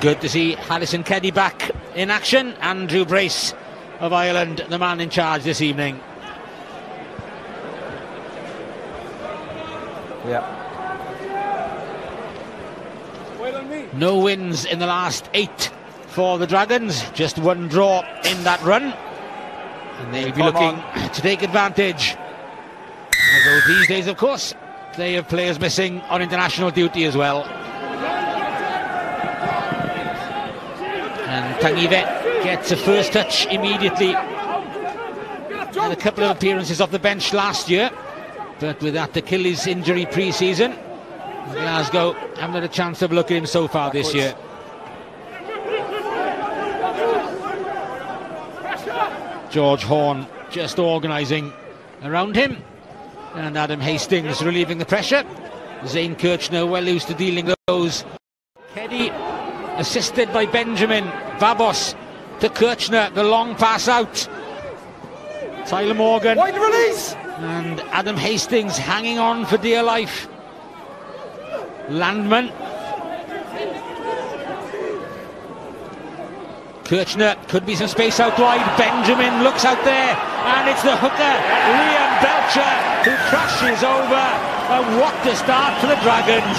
good to see Harrison Keddy back in action. Andrew Brace of Ireland, the man in charge this evening. Yeah. No wins in the last 8 for the Dragons, just 1 draw in that run, and they'll be looking to take advantage. Although these days, of course, they have players missing on international duty as well. And Tangive gets a first touch immediately. Had a couple of appearances off the bench last year, but with that Achilles injury pre-season, Glasgow haven't had a chance to look at him so far this year. George Horn just organising around him, and Adam Hastings relieving the pressure. Zane Kirchner well used to dealing those. Keddy assisted by Benjamin. Babos to Kirchner, the long pass out. Tyler Morgan. Wide release! And Adam Hastings hanging on for dear life. Landman. Kirchner, could be some space out wide. Benjamin looks out there, and it's the hooker, Liam Belcher, who crashes over. And what a start for the Dragons.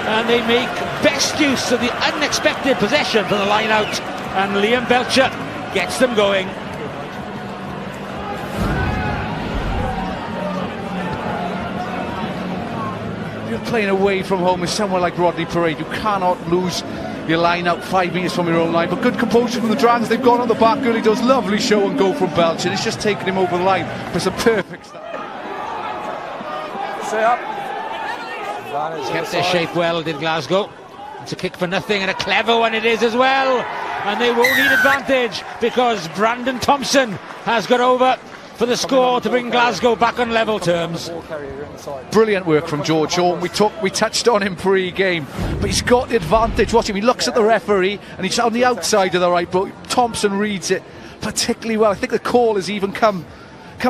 And they make best use of the unexpected possession from the line out, and Liam Belcher gets them going. You're playing away from home with someone like Rodney Parade. You cannot lose your line out 5 metres from your own line. But good composure from the Dragons. They've gone on the back early. Does lovely show and go from Belcher, and it's just taken him over the line. But it's a perfect start. Stay up. Kept their shape well, did Glasgow. It's a kick for nothing, and a clever one it is as well. And they won't need advantage because Brandon Thompson has got over for the score to bring Glasgow back on level terms. Brilliant work from George Horn. We touched on him pre-game, but he's got the advantage. Watch him, he looks at the referee and he's on the outside of the right, but Thompson reads it particularly well. I think the call has even come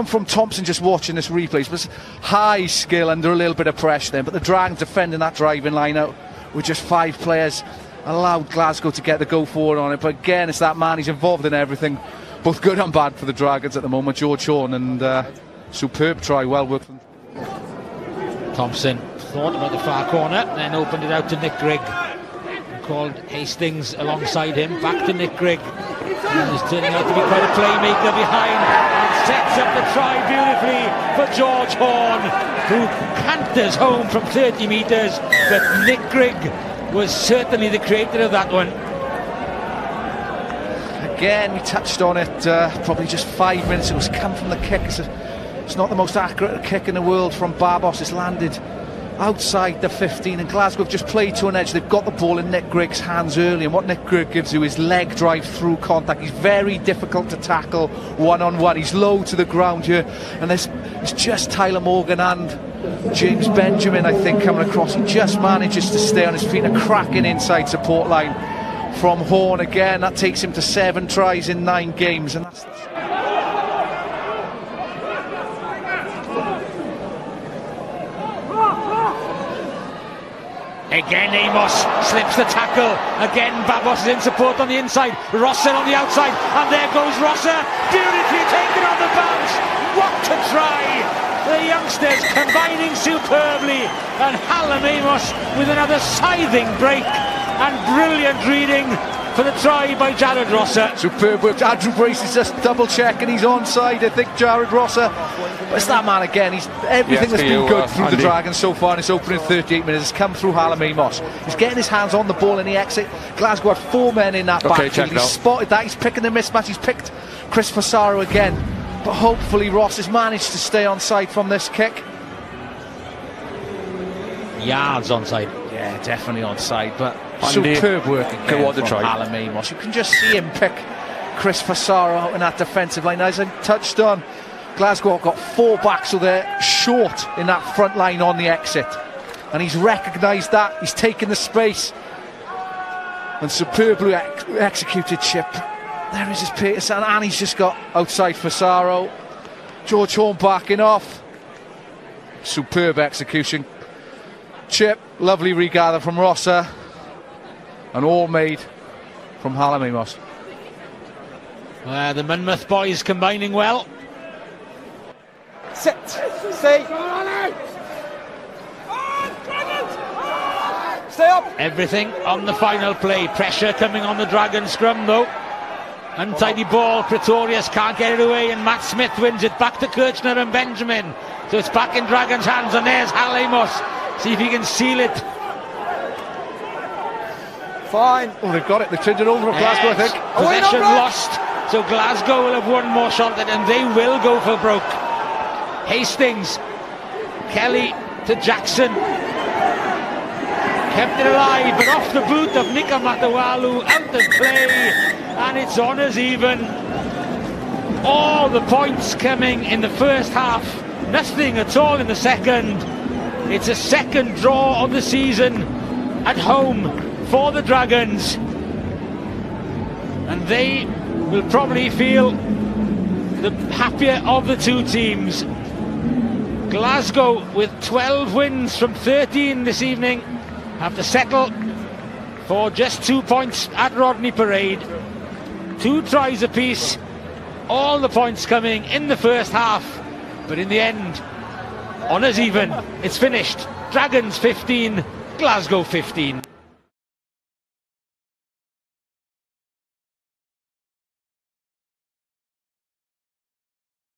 from Thompson just watching this replay. But high skill under a little bit of pressure then, but the Dragons defending that driving line out with just 5 players allowed Glasgow to get the go forward on it. But again, it's that man, he's involved in everything. Both good and bad for the Dragons at the moment, George Horn, and superb try, well worked from Thompson thought about the far corner, then opened it out to Nick Grigg, and called Hastings alongside him, back to Nick Grigg, and is turning out to be quite a playmaker behind, and sets up the try beautifully for George Horn, who canters home from 30 metres, but Nick Grigg was certainly the creator of that one. Again, we touched on it probably just 5 minutes. It was come from the kick. It's not the most accurate kick in the world from Babos. It's landed outside the 15, and Glasgow have just played to an edge. They've got the ball in Nick Grigg's hands early, and what Nick Grigg gives you is leg drive through contact. He's very difficult to tackle one-on-one. He's low to the ground here, and it's just Tyler Morgan and James Benjamin, I think, coming across. He just manages to stay on his feet. A cracking inside support line from Horn again. That takes him to 7 tries in 9 games, and that's again. Amos slips the tackle. Again, Babos is in support on the inside. Rosser on the outside, and there goes Rosser, beautifully taken on the bounce. What a try! The youngsters combining superbly, and Hallam Amos with another scything break. And brilliant reading for the try by Jared Rosser. Superb work. Andrew Brace is just double checking. He's onside, I think, Jared Rosser. But it's that man again. Everything that's been good through the Dragons so far in his opening 38 minutes has come through Hallam Amos. He's getting his hands on the ball in the exit. Glasgow had 4 men in that backfield. He's spotted that. He's picking the mismatch. He's picked Chris Fasaro again. But hopefully Ross has managed to stay onside from this kick. Yards onside. Yeah, definitely onside, but superb work again from Hallam Amos. You can just see him pick Chris Fasaro out in that defensive line. As I touched on, Glasgow have got 4 backs, so they're short in that front line on the exit. And he's recognised that. He's taken the space. And superbly executed chip. There is his Peterson, and he's just got outside Fasaro. George Horn backing off. Superb execution. Chip, lovely regather from Rosser. and all made from Hallamemos. The Monmouth boys combining well. Sit, stay. Stay up. Everything on the final play. Pressure coming on the Dragon scrum though. Untidy ball, Pretorius can't get it away, and Matt Smith wins it back to Kirchner and Benjamin. So it's back in Dragon's hands, and there's Hallamemos. See if he can seal it. Fine. Oh, they've got it. They've turned it over at Glasgow, I think. Possession lost. So Glasgow will have one more shot, and they will go for broke. Hastings, Kelly to Jackson. Kept it alive, but off the boot of Nika Matawalu, out of play, and it's on as even. All the points coming in the first half, nothing at all in the second. It's a second draw of the season at home for the Dragons, and they will probably feel the happier of the two teams. Glasgow with 12 wins from 13 this evening have to settle for just 2 points at Rodney Parade. 2 tries apiece, all the points coming in the first half, but in the end, honours even. It's finished. Dragons 15, Glasgow 15.